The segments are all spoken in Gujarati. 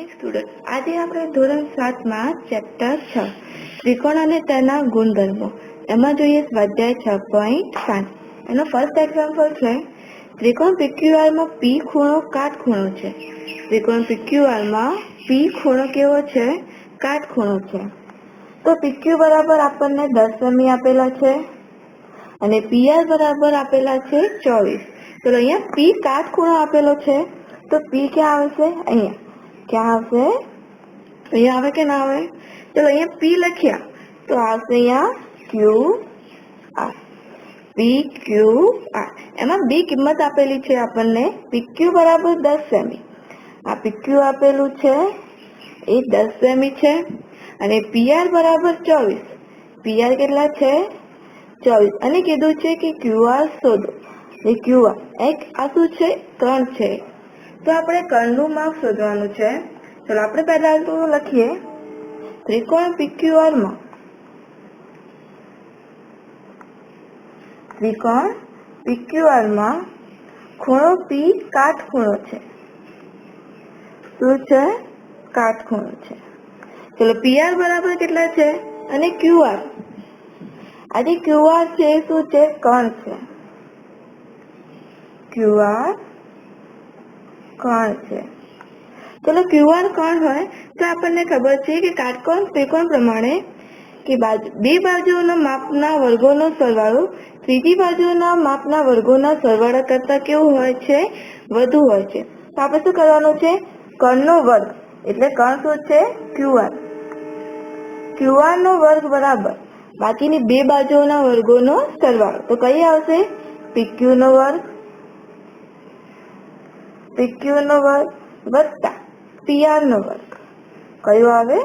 મોર્નિંગ સ્ટુડન્ટ, આજે આપણે ધોરણ 7 માં ચેપ્ટર 6 ત્રિકોણ અને તેના ગુણધર્મો એમાં જોઈએ સ્વાધ્યાય 6.5. એનો ફર્સ્ટ એક્ઝામ્પલ છે ત્રિકોણ PQR માં P ખૂણો કાટખૂણો છે. ત્રિકોણ PQR માં P ખૂણો કેવો છે? કાટખૂણો છે. તો PQ બરાબર આપણને 10 સેમી આપેલા છે અને PR બરાબર આપેલા છે 24. તો અહીંયા P કાટખૂણો આપેલો છે તો P ક્યાં આવશે? અહીંયા ક્યાં આવશે? અહીંયા આવે કે ના આવે? ચલો અહીંયા P લખ્યા તો આવશે અહીંયા QR. PQR એમાં બે કિંમત આપેલી છે આપણને. PQ બરાબર 10 સેમી. આ PQ આપેલું છે એ 10 સેમી છે અને PR બરાબર 24. PR કેટલા છે? 24. અને કીધું છે કે QR શોધો. એ QR એક આ શું છે? કર્ણ છે. તો આપણે કર્ણનું માપ શોધવાનું છે. ચલો આપણે પહેલા તો લખીએ ત્રિકોણ PQR માં ખૂણો P કાટખૂણો છે. શું છે? કાટખૂણો છે. ચલો PR બરાબર કેટલા છે અને QR આજે QR છે એ શું છે? કર્ણ છે. QR કર્ણ છે. ચલો QR કર્ણ હોય તો આપણને ખબર છે કે કાટકોણ ત્રિકોણ પ્રમાણે કે બે બાજુઓના માપના વર્ગોનો સરવાળો ત્રીજી બાજુના માપના વર્ગોના સરવાળા કરતા કેવું હોય છે? વધુ હોય છે. તો આપણે શું કરવાનું છે? કર્ણનો વર્ગ એટલે કર્ણ શું છે? QR. QR નો વર્ગ બરાબર બાકીની બે બાજુઓના વર્ગોનો સરવાળો. તો કઈ આવશે? PQ નો વર્ગ. PQ નો વર્ગ વત્તા PR નો વર્ગ. કયો આવે?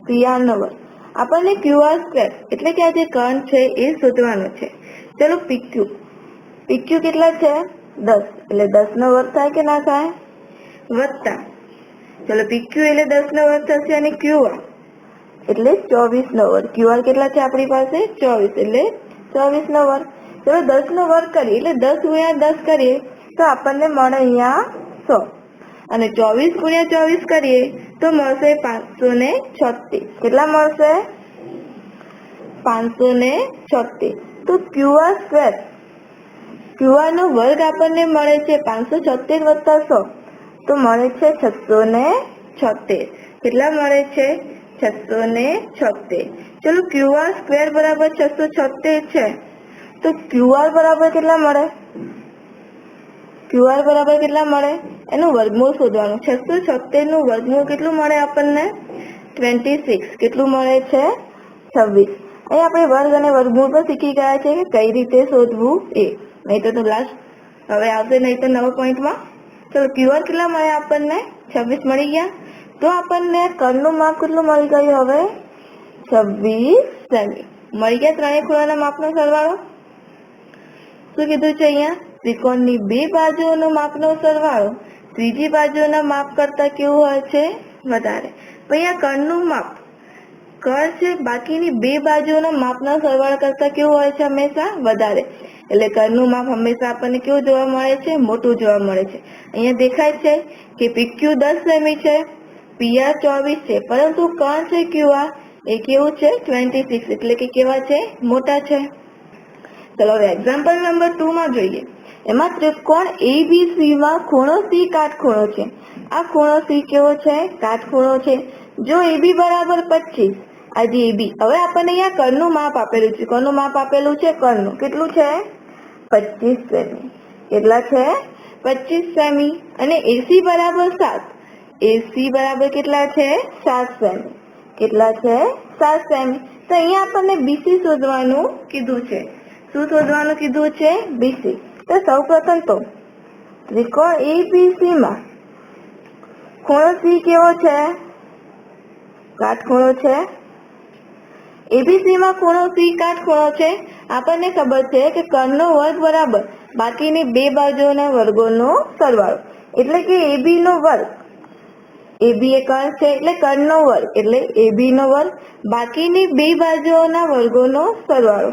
PR નો વર્ગ. આપણને QR સ્ક્વેર એટલે કે આ જે કર્ણ છે એ શોધવાનું છે. ચલો PQ કેટલા છે? 10 એટલે 10 નો વર્ગ થાય કે ના થાય? વત્તા ચલો PQ એટલે 10 નો વર્ગ થશે અને QR એટલે 24 નો વર્ગ. QR કેટલા છે આપણી પાસે? 24 એટલે 24 નો વર્ગ. ચલો 10 નો વર્ગ કરીએ એટલે 10 ગુણ્યા 10 કરીએ તો આપણને મળે અહીંયા 100 અને 24 ગુણ્યા 24 કરીએ તો મળશે 536. કેટલા મળશે? 536. તો QR સ્ક્વેર QR નો વર્ગ આપણને મળે છે 536 વત્તા 100 તો મળે છે 676. કેટલા મળે છે? 676. ચલો QR સ્ક્વેર બરાબર 676 છે તો QR બરાબર કેટલા મળે? QR બરાબર કેટલા મળે? એનું વર્ગમૂળ શોધવાનું. 676 નું વર્ગમૂળ કેટલું મળે આપણને? 26. કેટલું મળે છે? 26. અહીં આપણે વર્ગ અને વર્ગમૂળ પણ શીખી ગયા છે કે કઈ રીતે શોધવું એ. નહીં તો લાસ્ટ હવે આવશે નહીં તો નવા પોઈન્ટમાં. ચલો QR કેટલા મળે આપણને? 26 મળી ગયા. તો આપણને કર્ણનું માપ કેટલું મળી ગયું હવે? 26 સેમી. મળી ગયા ત્રણેય ખૂણાના માપનો સરવાળો. શું કીધું છે અહીંયા? ત્રિકોણની બે બાજુઓનો માપનો સરવાળો ત્રીજી બાજુના માપ કરતા કેવું હોય છે? વધારે. તો અહીંયા કર્ણનું માપ કર્ણ છે બાકીની બે બાજુઓના માપના સરવાળા કરતા કેવું હોય છે? હંમેશા વધારે. એટલે કર્ણનું માપ હંમેશા આપણને કેવું જોવા મળે છે? મોટું જોવા મળે છે. અહીંયા દેખાય છે કે PQ 10 સેમી છે, PR 24 છે, પરંતુ કર્ણ છે QR એ કેવું છે? 26 એટલે કે કેવા છે? મોટા છે. ચલો હવે એક્ઝામ્પલ નંબર 2 માં જોઈએ. એમાં ત્રિકોણ ABC માં ખૂણો C કાટખૂણો છે. આ ખૂણો C કેવો છે? કાટખૂણો છે. જો AB બરાબર 25, આ જે AB હવે આપણને અહીંયા કર્ણનું માપ આપેલું છે. કોનું માપ આપેલું છે? કર્ણનું. કેટલું છે? 25 સેમી. કેટલા છે? 25 સેમી. અને AC બરાબર 7. AC બરાબર કેટલા છે? 7 સેમી. કેટલા છે? 7 સેમી. તો અહીંયા આપણને BC શોધવાનું કીધું છે. શું શોધવાનું કીધું છે? BC. તો સૌપ્રથમ તો ત્રિકોણ ABC માં ખૂણો C કેવો છે? કાટખૂણો છે. ABC માં ખૂણો C કાટખૂણો છે. આપણને ખબર છે કે કર્ણનો વર્ગ બરાબર બાકીની બે બાજુઓના વર્ગોનો સરવાળો એટલે કે AB નો વર્ગ. AB એ કર્ણ છે એટલે કર્ણનો વર્ગ એટલે AB નો વર્ગ બાકીની બે બાજુઓના વર્ગોનો સરવાળો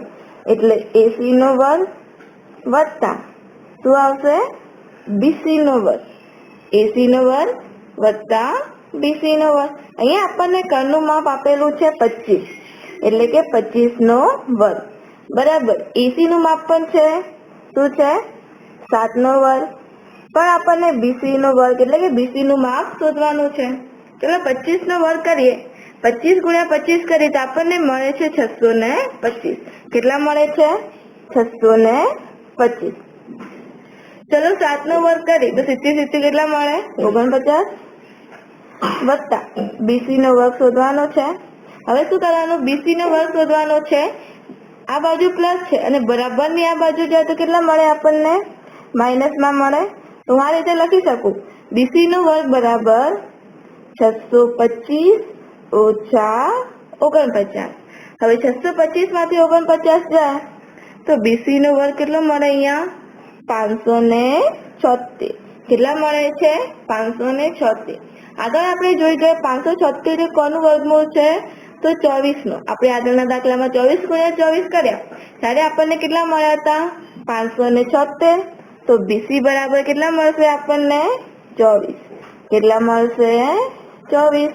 એટલે AC નો વર્ગ વત્તા શું આવશે? BC નો વર્ગ. AC નો વર્ગ વત્તા BC નો વર્ગ. અહીંયા આપણને કર્ણનું માપ આપેલું છે 25, એટલે કે 25 નો વર્ગ બરાબર. AC નું માપ પણ છે શું છે 7 નો વર્ગ, પણ આપણને BC નો વર્ગ એટલે કે BC નું માપ શોધવાનું છે. ચલો 25 નો વર્ગ કરીએ, 25 ગુણ્યા 25 કરીએ તો આપણને મળે છે 625. કેટલા મળે છે 625. ચલો 7 નો વર્ગ કરીએ તો 70 કેટલા મળે 49 વત્તા BC નો વર્ગ શોધવાનો છે. હવે શું કરવાનું, BC નો વર્ગ શોધવાનો છે. આ બાજુ પ્લસ છે અને બરાબરની આ બાજુ જાય તો કેટલા મળે આપણને માઇનસમાં મળે. તો હું આ રીતે લખી શકું BC નો વર્ગ બરાબર 625 ઓછા 49. હવે 625 માંથી 49 જાય તો BC નો વર્ગ કેટલો મળે અહીંયા 576. કેટલા મળે છે 576. આગળ આપણે જોઈ ગયા 576 એ કોનું વર્ગમૂળ છે તો 24 નો. આપણે આગળના દાખલામાં 24 ગુણ્યા 24 કર્યા ત્યારે આપણને કેટલા મળ્યા હતા 576. તો BC બરાબર કેટલા મળશે આપણને 24. કેટલા મળશે 24.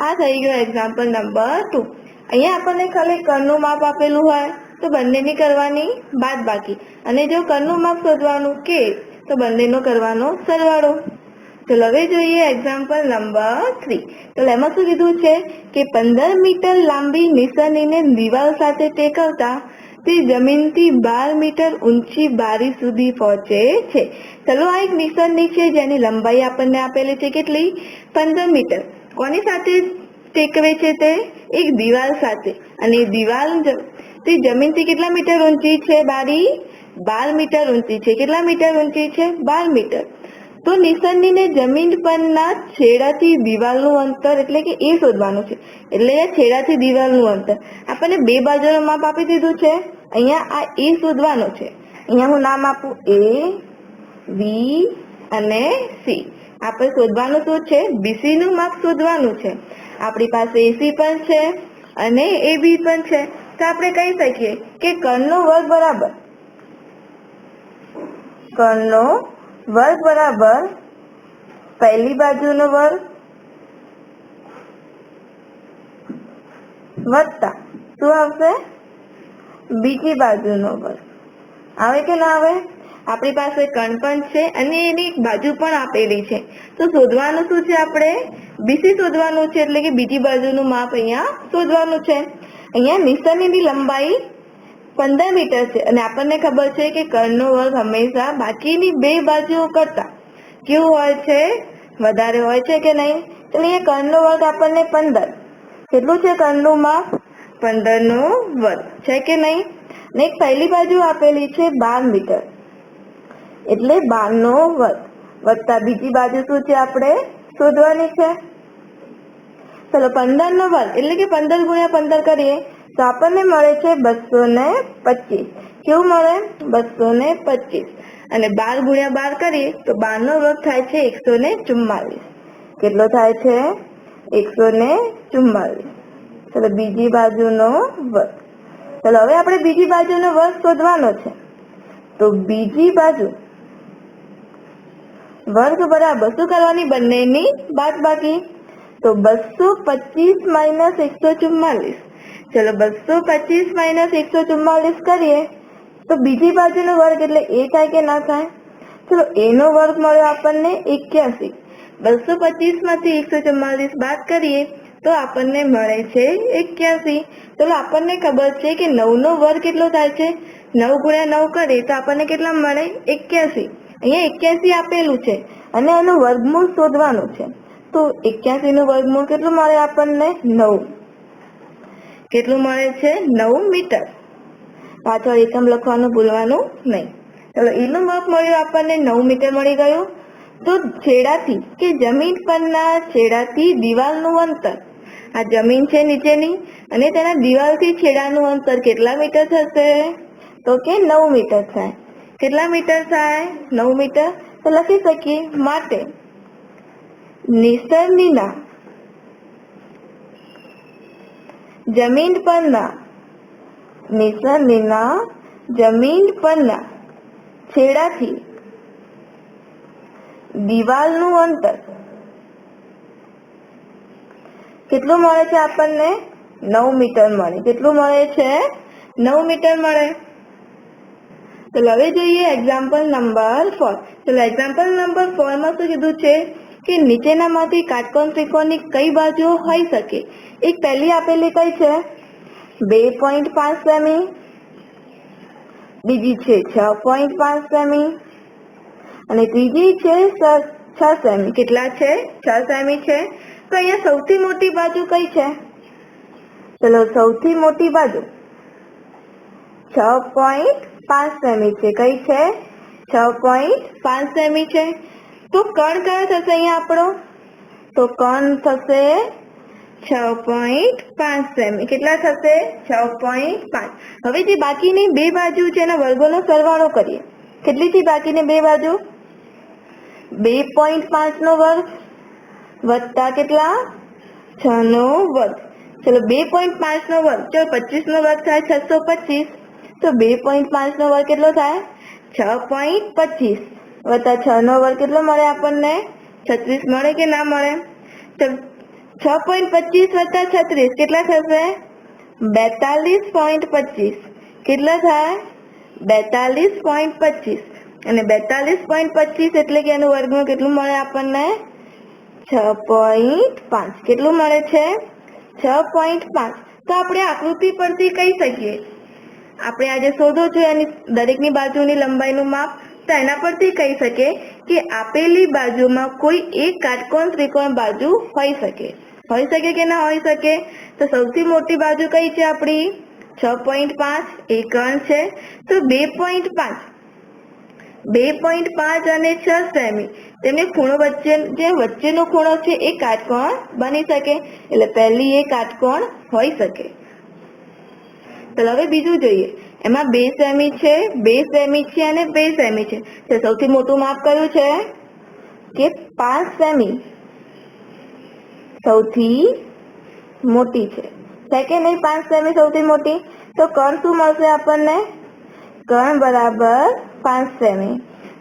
આ થઈ ગયો એક્ઝામ્પલ નંબર 2. અહીંયા આપણને ખાલી કર્ણનું માપ આપેલું હોય તો બંનેની કરવાની બાદબાકી, અને જો કર્ણનું માપ શોધવાનું કે તો બંનેનો કરવાનો સરવાળો. ચલો હવે જોઈએ એક્ઝામ્પલ નંબર 3. તો એમાં શું કીધું છે કે 15 મીટર લાંબી નિશાનીને દિવાલ સાથે ટેકવતા તે જમીનથી 12 મીટર ઊંચી બારી સુધી પહોંચે છે. ચલો આ એક નિશાની છે જેની લંબાઈ આપણને આપેલી છે કેટલી 15 મીટર. કોની સાથે ટેકવે છે તે એક દિવાલ સાથે, અને દિવાલ તે જમીનથી કેટલા મીટર ઊંચી છે બારી 12 મીટર ઊંચી છે. કેટલા મીટર ઊંચી છે 12 મીટર. તો નિશાનીને જમીન પરના છેડાથી દિવાલનું અંતર એટલે કે એ શોધવાનું છે. એટલે છેડાથી દિવાલનું અંતર આપણને બે બાજુનું માપ આપી દીધું છે. અહીંયા આ એ શોધવાનું છે. અહીંયા હું નામ આપું A, B અને C. આપણે શોધવાનું શું છે BC નું માપ શોધવાનું છે. આપણી પાસે AC પણ છે અને AB પણ છે. તો આપણે કહી શકીએ કે કર્ણનો વર્ગ બરાબર પહેલી બાજુનો વર્ગ વત્તા શું આવશે બીજી બાજુનો વર્ગ. આવે કે ના આવે? આપણી પાસે કર્ણ પણ છે અને એની એક બાજુ પણ આપેલી છે. તો શોધવાનું શું છે આપણે BC શોધવાનું છે, એટલે કે બીજી બાજુનું માપ અહીંયા શોધવાનું છે. અહીંયા નિશાનીની લંબાઈ 15 મીટર છે અને આપણને ખબર છે કે કર્ણનો વર્ગ હંમેશા બાકીની બે બાજુઓ કરતા કેવું હોય છે વધારે હોય છે કે નહીં. તો અહીંયા કર્ણનો વર્ગ આપણને 15. કેટલું છે કર્ણનું માપ 15 નો વર્ગ છે કે નહીં. ને એક પહેલી બાજુ આપેલી છે 12 મીટર એટલે 12 નો વર્ગ વત્તા બીજી બાજુ શું છે આપણે શોધવાની છે. ચલો 15 નો વર્ગ એટલે કે 15 ગુણ્યા 15 કરીએ તો આપણને મળે છે 225. કેવું મળે 225. અને 12 ગુણ્યા 12 કરીએ તો 12 નો વર્ગ થાય છે 144. કેટલો થાય છે 144. ચલો બીજી બાજુનો વર્ગ. ચલો હવે આપણે બીજી બાજુનો વર્ગ શોધવાનો છે. તો બીજી બાજુ વર્ગ બરાબર શું કરવાની બંનેની બાદબાકી. તો 225 માઇનસ 144. ચલો 225 માઇનસ 144 કરીએ તો બીજી બાજુનો વર્ગ એટલે એ થાય કે ના થાય. ચલો એનો વર્ગ મળ્યો આપણને 81. 225 માંથી 144 બાદ કરીએ તો આપણને મળે છે 81. ચલો આપણને ખબર છે કે 9 નો વર્ગ કેટલો થાય છે 9 ગુણ્યા 9 કરીએ તો આપણને કેટલા મળે 81. અહીંયા 81 આપેલું છે અને એનું વર્ગમૂળ શોધવાનું છે. તો 81 નું વર્ગમૂળ કેટલું મળે આપણને 9. કેટલું મળે છે 9 મીટર. પાછળ એકમ લખવાનું ભૂલવાનું નહીં. ચલો એનું માપ મળ્યું આપણને 9 મીટર મળી ગયું. તો છેડાથી કે જમીન પરના છેડાથી દિવાલનું અંતર, આ જમીન છે નીચેની અને તેના દિવાલથી છેડાનું અંતર કેટલા મીટર થશે તો કે 9 મીટર થાય. કેટલા મીટર થાય 9 મીટર. તો લખી શકીએ માટે નિશાનીના જમીન પરના છેડાથી દિવાલનું અંતર કેટલું મળે છે આપણને? 9 મીટર મળે. કેટલું મળે છે? 9 મીટર મળે. તો હવે જોઈએ એક્ઝામ્પલ નંબર 4. ચલો એક્ઝામ્પલ નંબર 4 માં શું કીધું છે કે નીચેનામાંથી કાટકોણ ત્રિકોણની કઈ બાજુઓ હોઈ શકે? એક પહેલી આપેલી કઈ છે? 2.5 સેમી, બીજી છે 6.5 સેમી અને ત્રીજી છે 6 સેમી. કેટલા છે? 6 સેમી છે. તો અહીંયા સૌથી મોટી બાજુ કઈ છે? ચલો સૌથી મોટી બાજુ 6.5 સેમી છે. કઈ છે? 6.5 સેમી છે. તો કર્ણ કયો થશે અહીંયા આપણો? તો કર્ણ થશે 6.5 સેમી. કેટલા થશે? 6.5. હવે જે બાકીની બે બાજુ છે એના વર્ગોનો સરવાળો કરીએ. કેટલી થી બાકીની બે બાજુ? 2.5 નો વર્ગ વત્તા કેટલા? 6 નો વર્ગ. ચલો 2.5 નો વર્ગ, ચલો 25 નો વર્ગ થાય 625. તો 2.5 નો વર્ગ કેટલો થાય? 6.25 વત્તા 6 નો વર્ગ કેટલો મળે આપણને? 36 મળે કે ના મળે? 6.25 વત્તા 36 કેટલા થશે? 42.25. કેટલા થાય? 42.25 અને 42.25 એટલે કે એનું વર્ગમૂળ કેટલું મળે આપણને? 6.5. કેટલું મળે છે? 6.5. તો આપણે આકૃતિ પરથી કહી શકીએ, આપણે આજે શોધો છો એની દરેકની બાજુની લંબાઈનું માપ, તો એના પરથી કહી શકીએ કે આપેલી બાજુમાં કોઈ એક કાટકોણ ત્રિકોણ બાજુ હોઈ શકે. હોઈ શકે કે ના હોઈ શકે? તો સૌથી મોટી બાજુ કઈ છે આપણી? 6.5. એ કર્ણ છે. તો 2.5 અને 6 સેમી તેને ખૂણો વચ્ચેનો ખૂણો છે એ કાટકોણ બની શકે. એટલે પહેલી એ કાટકોણ હોઈ શકે. ચાલો હવે બીજું જોઈએ. એમાં 2 સેમી છે, 2 સેમી છે અને 2 સેમી છે. તો સૌથી મોટું માપ કયું છે? કે 5 સેમી સૌથી મોટી છે. છે કે નહીં? 5 સેમી સૌથી મોટી. તો કર્ણ શું મળશે આપણને? કર્ણ બરાબર 5 સેમી.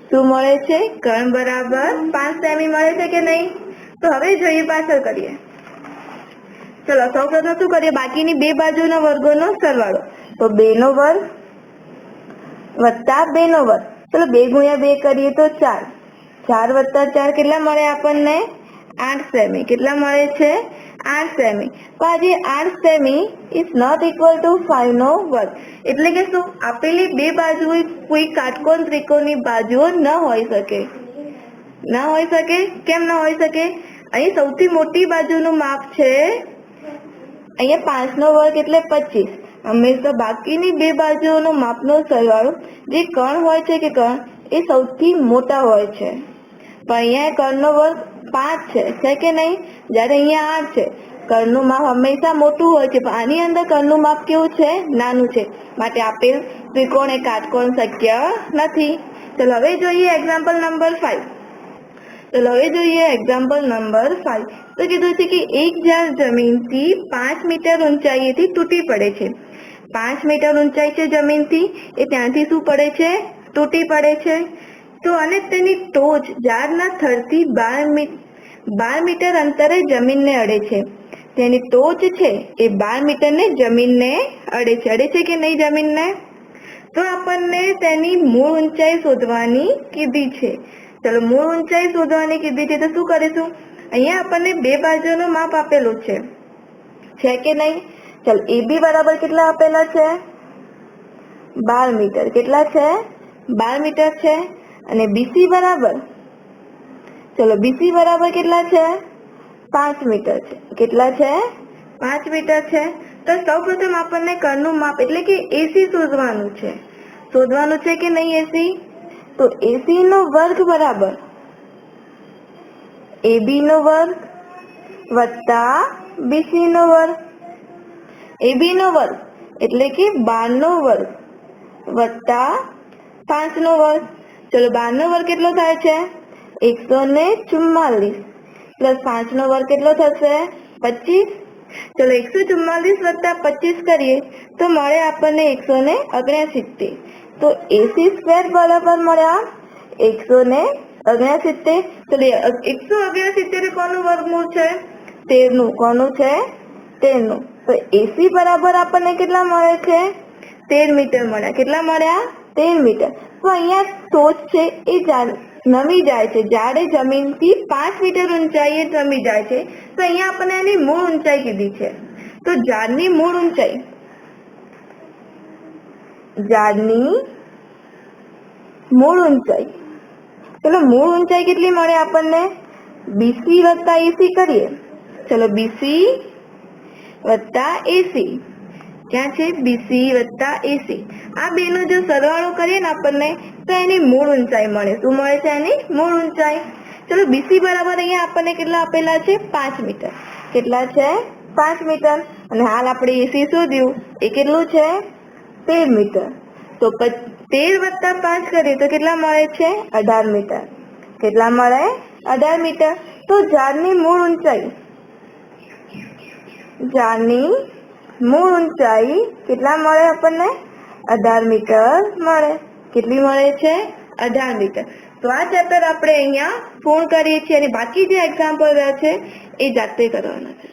શું મળે છે? કર્ણ બરાબર 5 સેમી મળે છે કે નહીં? તો હવે જોઈએ, પાછળ કરીએ. ચલો સૌપ્રથમ શું કરીએ? બાકીની બે બાજુના વર્ગોનો સરવાળો. તો 2 નો વર્ગ વત્તા 2 નો વર્ગ. ચલો 2 ગુણ્યા 2 કરીએ તો 4. 4 વત્તા 4 કેટલા મળે આપણને? 8 સેમી. કેટલા મળે છે? 8 સેમી. તો આ જે 8 સેમી ઇઝ નોટ ઇક્વલ ટુ 5 નો વર્ગ. એટલે કે શું? આપેલી બે બાજુ કોઈ કાટકોણ ત્રિકોણની બાજુઓ ન હોઈ શકે. ન હોઈ શકે. કેમ ન હોઈ શકે? અહીં સૌથી મોટી બાજુનું માપ છે અહીંયા 5 નો વર્ગ એટલે 25. હંમેશા બાકીની બે બાજુઓનો માપનો સરવાળો જે કર્ણ હોય છે કે કર્ણ એ સૌથી મોટા હોય છે. પણ અહીંયા કર્ણનો વર્ગ 5 છે કે નહીં? જ્યારે અહીંયા 8 છે. કર્ણનું માપ હંમેશા મોટું હોય છે, પણ આની અંદર કર્ણનું માપ કેવું છે? નાનું છે. માટે આપેલ ત્રિકોણ એ કાટકોણ શક્ય નથી. ચલો હવે જોઈએ એક્ઝામ્પલ નંબર 5. ચલો હવે જોઈએ એક્ઝામ્પલ નંબર 5. તો કીધું છે કે એક ઝાડ જમીનથી 5 મીટર ઊંચાઈએથી તૂટી પડે છે. 5 મીટર ઊંચાઈ છે જમીનથી, એ ત્યાંથી શું પડે છે? તૂટી પડે છે. તો અને તેની ટોચ ઝાડના થડથી 12 મીટર અંતરે જમીનને અડે છે. તેની ટોચ છે એ 12 મીટરને જમીનને અડે છે. અડે છે કે નહીં જમીનને? તો આપણને તેની મૂળ ઊંચાઈ શોધવાની કીધી છે. ચલો મૂળ ઊંચાઈ શોધવાની કીધી છે તો શું કરીશું? અહીંયા આપણને બે બાજુનું માપ આપેલું છે કે નહીં? ચલ AB બરાબર કેટલા આપેલા છે? 12 મીટર. કેટલા છે? 12 મીટર છે. અને BC બરાબર, ચલો BC બરાબર કેટલા છે? 5 મીટર છે. કેટલા છે? 5 મીટર છે. તો સૌપ્રથમ આપણને કર્ણનું માપ એટલે કે AC શોધવાનું છે. શોધવાનું છે કે નહીં AC? તો AC નો વર્ગ બરાબર AB નો વર્ગ વત્તા BC નો વર્ગ. AB નો વર્ગ એટલે કે 12 નો વર્ગ વત્તા 5 નો વર્ગ. ચલો 12 નો વર્ગ કેટલો થાય છે? 144 પ્લસ 5 નો વર્ગ કેટલો થશે? 25. ચલો 144 વત્તા 25 કરીએ તો મળે આપણને 169. તો AC સ્ક્વેર બરાબર મળ્યા 169. ચલો 169 કોનું વર્ગમૂળ છે? 13નું કોનું છે 13નું તો AC બરાબર આપણને કેટલા મળે છે 13 મીટર મળ્યા કેટલા મળ્યા 13 મીટર તો અહીંયા ટોચ છે એ નમી જાય છે જ્યારે જમીનથી 5 મીટર ઊંચાઈએ નમી જાય છે તો અહીંયા આપણને એની મૂળ ઊંચાઈ કીધી છે તો ઝાડની મૂળ ઊંચાઈ ચલો મૂળ ઊંચાઈ કેટલી મળે આપણને BC વત્તા AC કરીએ ચલો BC વત્તા AC ક્યાં છે BC વત્તા AC આ બેનો જો સરવાળો કરીએ ને આપણને તો એની મૂળ ઊંચાઈ મળે શું મળે છે એની મૂળ ઊંચાઈ ચલો BC બરાબર અહીંયા આપણને કેટલા આપેલા છે 5 મીટર કેટલા છે 5 મીટર અને હાલ આપણે AC શોધ્યું એ કેટલું છે 13 મીટર તો 13 વત્તા 5 કરીએ તો કેટલા મળે છે 18 મીટર કેટલા મળે 18 મીટર તો ઝાડની મૂળ ઊંચાઈ કેટલા મળે આપણને 18 મીટર મળે કેટલી મળે છે 18 મીટર તો આ ચેપ્ટર આપણે અહીંયા પૂર્ણ કરીએ છીએ અને બાકી જે એક્ઝામ્પલ છે એ જાતે કરવાના છે